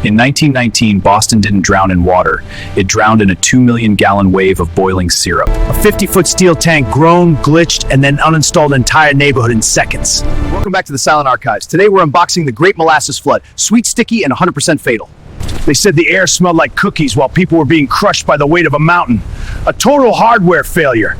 In 1919, Boston didn't drown in water. It drowned in a 2 million gallon wave of boiling syrup. A 50-foot steel tank groaned, glitched, and then uninstalled an entire neighborhood in seconds. Welcome back to the Silent Archives. Today we're unboxing the Great Molasses Flood. Sweet, sticky, and 100% fatal. They said the air smelled like cookies while people were being crushed by the weight of a mountain. A total hardware failure.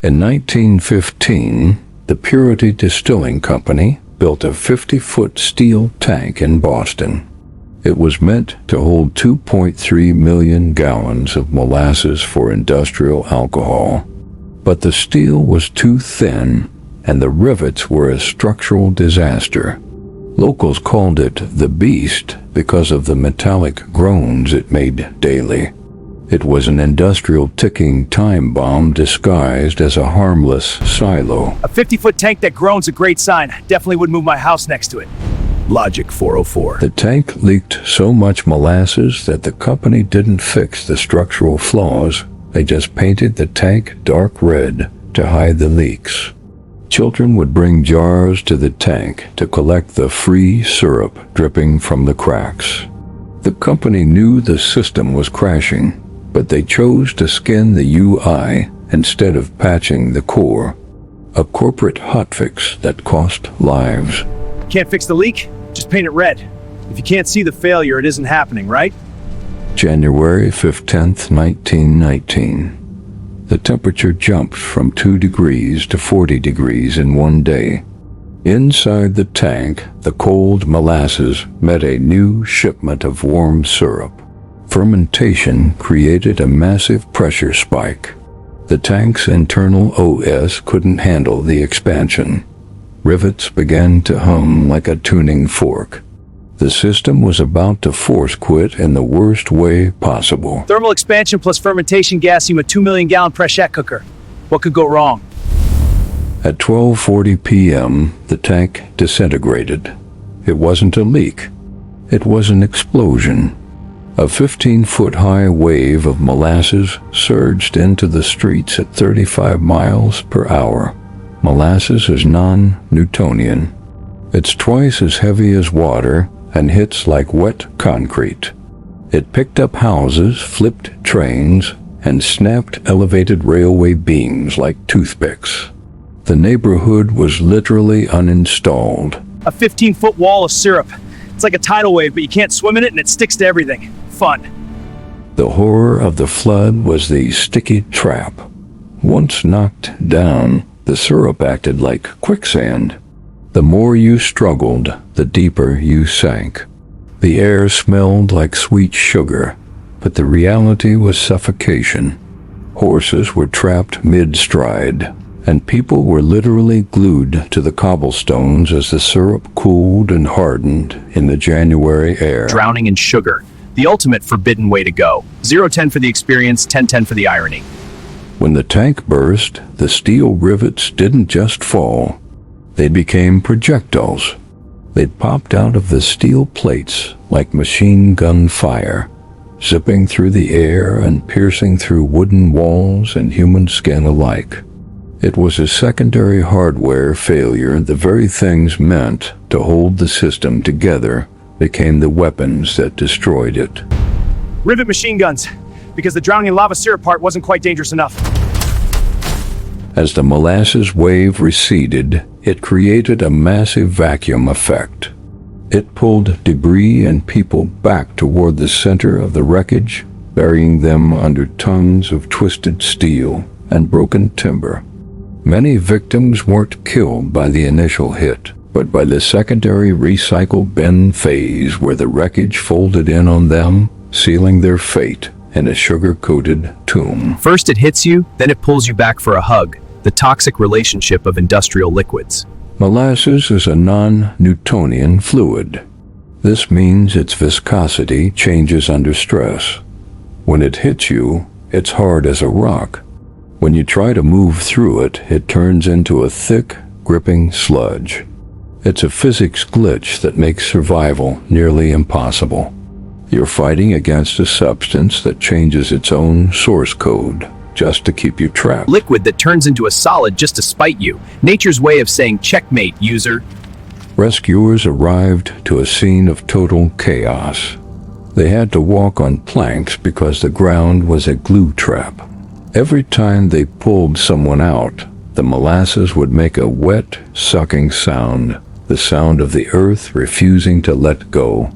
In 1915, the Purity Distilling Company built a 50-foot steel tank in Boston. It was meant to hold 2.3 million gallons of molasses for industrial alcohol. But the steel was too thin, and the rivets were a structural disaster. Locals called it the Beast because of the metallic groans it made daily. It was an industrial ticking time bomb disguised as a harmless silo. A 50-foot tank that groans a great sign. Definitely would move my house next to it. Logic 404. The tank leaked so much molasses that the company didn't fix the structural flaws. They just painted the tank dark red to hide the leaks. Children would bring jars to the tank to collect the free syrup dripping from the cracks. The company knew the system was crashing, but they chose to skin the UI instead of patching the core, a corporate hotfix that cost lives. Can't fix the leak? Just paint it red. If you can't see the failure, it isn't happening, right? January 15th, 1919. The temperature jumped from 2 degrees to 40 degrees in one day. Inside the tank, the cold molasses met a new shipment of warm syrup. Fermentation created a massive pressure spike. The tank's internal OS couldn't handle the expansion. Rivets began to hum like a tuning fork. The system was about to force quit in the worst way possible. Thermal expansion plus fermentation gassing a 2 million gallon pressure cooker. What could go wrong? At 12:40 p.m., the tank disintegrated. It wasn't a leak. It was an explosion. A 15-foot-high wave of molasses surged into the streets at 35 miles per hour. Molasses is non-Newtonian. It's twice as heavy as water and hits like wet concrete. It picked up houses, flipped trains, and snapped elevated railway beams like toothpicks. The neighborhood was literally uninstalled. A 15-foot wall of syrup. It's like a tidal wave, but you can't swim in it and it sticks to everything. Fun. The horror of the flood was the sticky trap. Once knocked down, the syrup acted like quicksand. The more you struggled, the deeper you sank. The air smelled like sweet sugar, but the reality was suffocation. Horses were trapped mid-stride, and people were literally glued to the cobblestones as the syrup cooled and hardened in the January air. Drowning in sugar. The ultimate forbidden way to go. 0-10 for the experience, 10-10 for the irony. When the tank burst, the steel rivets didn't just fall. They became projectiles. They'd popped out of the steel plates like machine gun fire, zipping through the air and piercing through wooden walls and human skin alike. It was a secondary hardware failure. The very things meant to hold the system together became the weapons that destroyed it. Rivet machine guns, because the drowning in lava syrup part wasn't quite dangerous enough. As the molasses wave receded, it created a massive vacuum effect. It pulled debris and people back toward the center of the wreckage, burying them under tons of twisted steel and broken timber. Many victims weren't killed by the initial hit, but by the secondary recycle bin phase where the wreckage folded in on them, sealing their fate in a sugar-coated tomb. First it hits you, then it pulls you back for a hug. The toxic relationship of industrial liquids. Molasses is a non-Newtonian fluid. This means its viscosity changes under stress. When it hits you, it's hard as a rock. When you try to move through it, it turns into a thick, gripping sludge. It's a physics glitch that makes survival nearly impossible. You're fighting against a substance that changes its own source code, just to keep you trapped. Liquid that turns into a solid just to spite you. Nature's way of saying checkmate, user. Rescuers arrived to a scene of total chaos. They had to walk on planks because the ground was a glue trap. Every time they pulled someone out, the molasses would make a wet, sucking sound, the sound of the earth refusing to let go.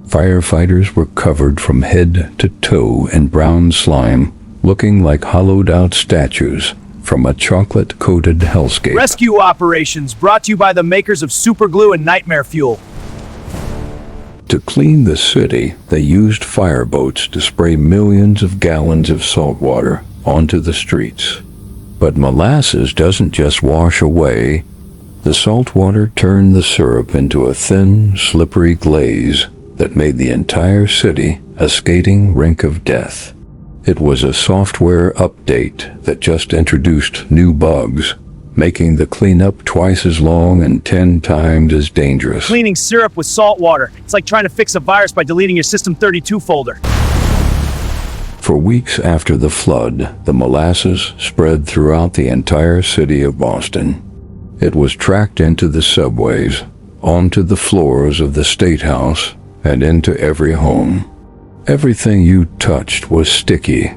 Firefighters were covered from head to toe in brown slime, looking like hollowed-out statues from a chocolate-coated hellscape. Rescue operations brought to you by the makers of superglue and nightmare fuel. To clean the city, they used fireboats to spray millions of gallons of salt water onto the streets. But molasses doesn't just wash away. The salt water turned the syrup into a thin, slippery glaze that made the entire city a skating rink of death. It was a software update that just introduced new bugs, making the cleanup twice as long and 10 times as dangerous. Cleaning syrup with salt water. It's like trying to fix a virus by deleting your System32 folder. For weeks after the flood, the molasses spread throughout the entire city of Boston. It was tracked into the subways, onto the floors of the State House, and into every home. Everything you touched was sticky.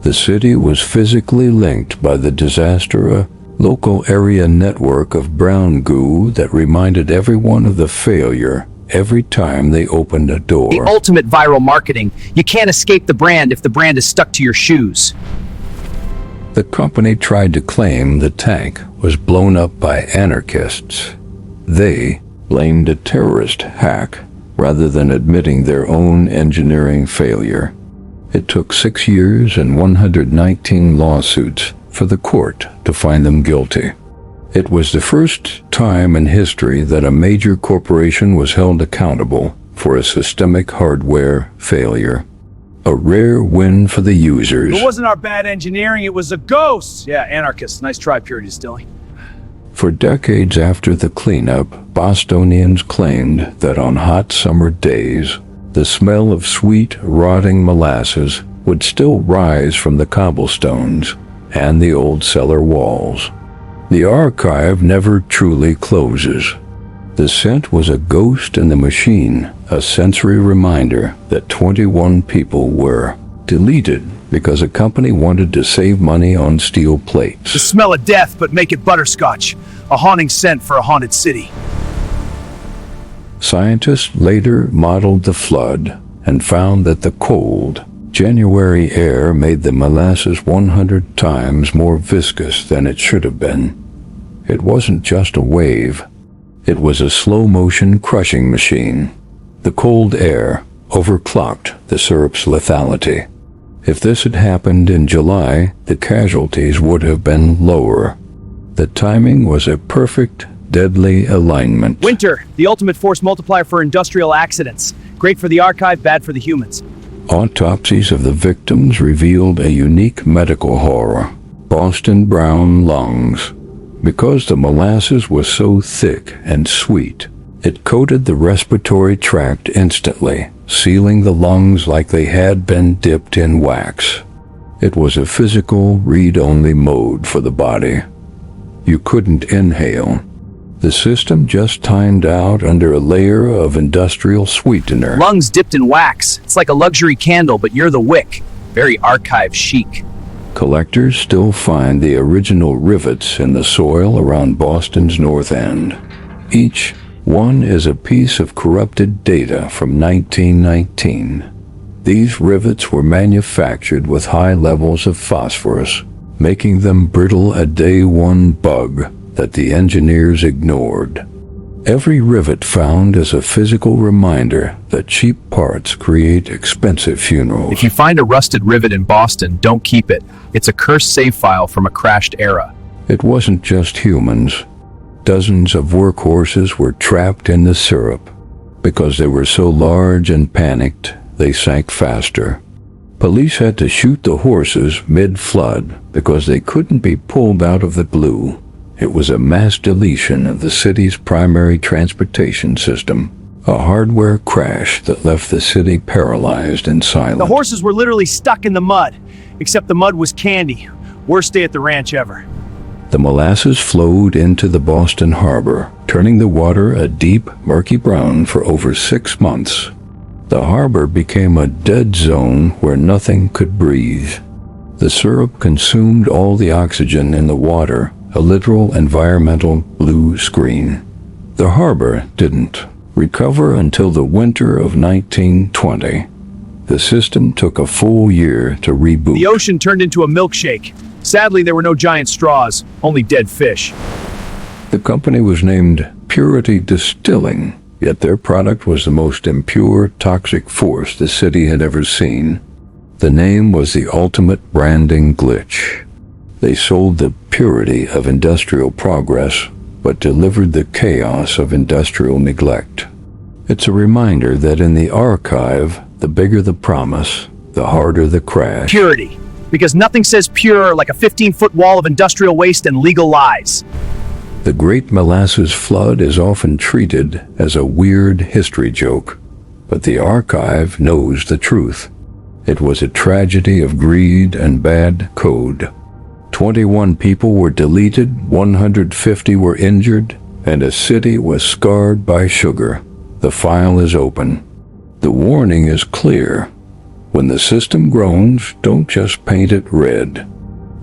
The city was physically linked by the disaster, a local area network of brown goo that reminded everyone of the failure every time they opened a door. The ultimate viral marketing. You can't escape the brand if the brand is stuck to your shoes. The company tried to claim the tank was blown up by anarchists. They blamed a terrorist hack rather than admitting their own engineering failure. It took 6 years and 119 lawsuits for the court to find them guilty. It was the first time in history that a major corporation was held accountable for a systemic hardware failure. A rare win for the users. It wasn't our bad engineering, it was a ghost. Yeah, anarchists. Nice try, Purity Distilling. For decades after the cleanup, Bostonians claimed that on hot summer days, the smell of sweet, rotting molasses would still rise from the cobblestones and the old cellar walls. The archive never truly closes. The scent was a ghost in the machine, a sensory reminder that 21 people were deleted because a company wanted to save money on steel plates. The smell of death, but make it butterscotch. A haunting scent for a haunted city. Scientists later modeled the flood and found that the cold, January air made the molasses 100 times more viscous than it should have been. It wasn't just a wave. It was a slow-motion crushing machine. The cold air overclocked the syrup's lethality. If this had happened in July, the casualties would have been lower. The timing was a perfect, deadly alignment. Winter, the ultimate force multiplier for industrial accidents. Great for the archive, bad for the humans. Autopsies of the victims revealed a unique medical horror: Boston brown lungs. Because the molasses was so thick and sweet, it coated the respiratory tract instantly, sealing the lungs like they had been dipped in wax. It was a physical, read-only mode for the body. You couldn't inhale. The system just timed out under a layer of industrial sweetener. Lungs dipped in wax. It's like a luxury candle, but you're the wick. Very archive chic. Collectors still find the original rivets in the soil around Boston's North End. Each one is a piece of corrupted data from 1919. These rivets were manufactured with high levels of phosphorus, making them brittle, a day-one bug that the engineers ignored. Every rivet found is a physical reminder that cheap parts create expensive funerals. If you find a rusted rivet in Boston, don't keep it. It's a cursed save file from a crashed era. It wasn't just humans. Dozens of workhorses were trapped in the syrup. Because they were so large and panicked, they sank faster. Police had to shoot the horses mid-flood because they couldn't be pulled out of the glue. It was a mass deletion of the city's primary transportation system, a hardware crash that left the city paralyzed and silent. The horses were literally stuck in the mud, except the mud was candy. Worst day at the ranch ever. The molasses flowed into the Boston harbor, turning the water a deep, murky brown for over 6 months. The harbor became a dead zone where nothing could breathe. The syrup consumed all the oxygen in the water, a literal environmental blue screen. The harbor didn't recover until the winter of 1920. The system took a full year to reboot. The ocean turned into a milkshake. Sadly, there were no giant straws, only dead fish. The company was named Purity Distilling, yet their product was the most impure, toxic force the city had ever seen. The name was the ultimate branding glitch. They sold the purity of industrial progress, but delivered the chaos of industrial neglect. It's a reminder that in the archive, the bigger the promise, the harder the crash. Purity. Because nothing says pure like a 15-foot wall of industrial waste and legal lies. The Great Molasses Flood is often treated as a weird history joke, but the archive knows the truth. It was a tragedy of greed and bad code. 21 people were deleted, 150 were injured, and a city was scarred by sugar. The file is open. The warning is clear. When the system groans, don't just paint it red.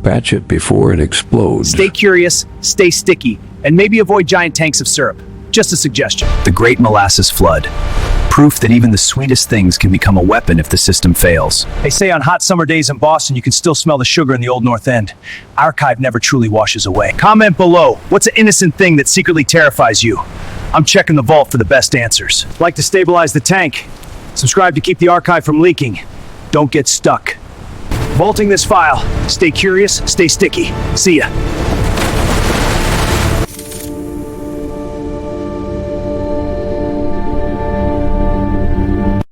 Patch it before it explodes. Stay curious, stay sticky, and maybe avoid giant tanks of syrup. Just a suggestion. The Great Molasses Flood. Proof that even the sweetest things can become a weapon if the system fails. They say on hot summer days in Boston, you can still smell the sugar in the Old North End. Archive never truly washes away. Comment below, what's an innocent thing that secretly terrifies you? I'm checking the vault for the best answers. Like to stabilize the tank. Subscribe to keep the archive from leaking. Don't get stuck. Vaulting this file. Stay curious, stay sticky. See ya.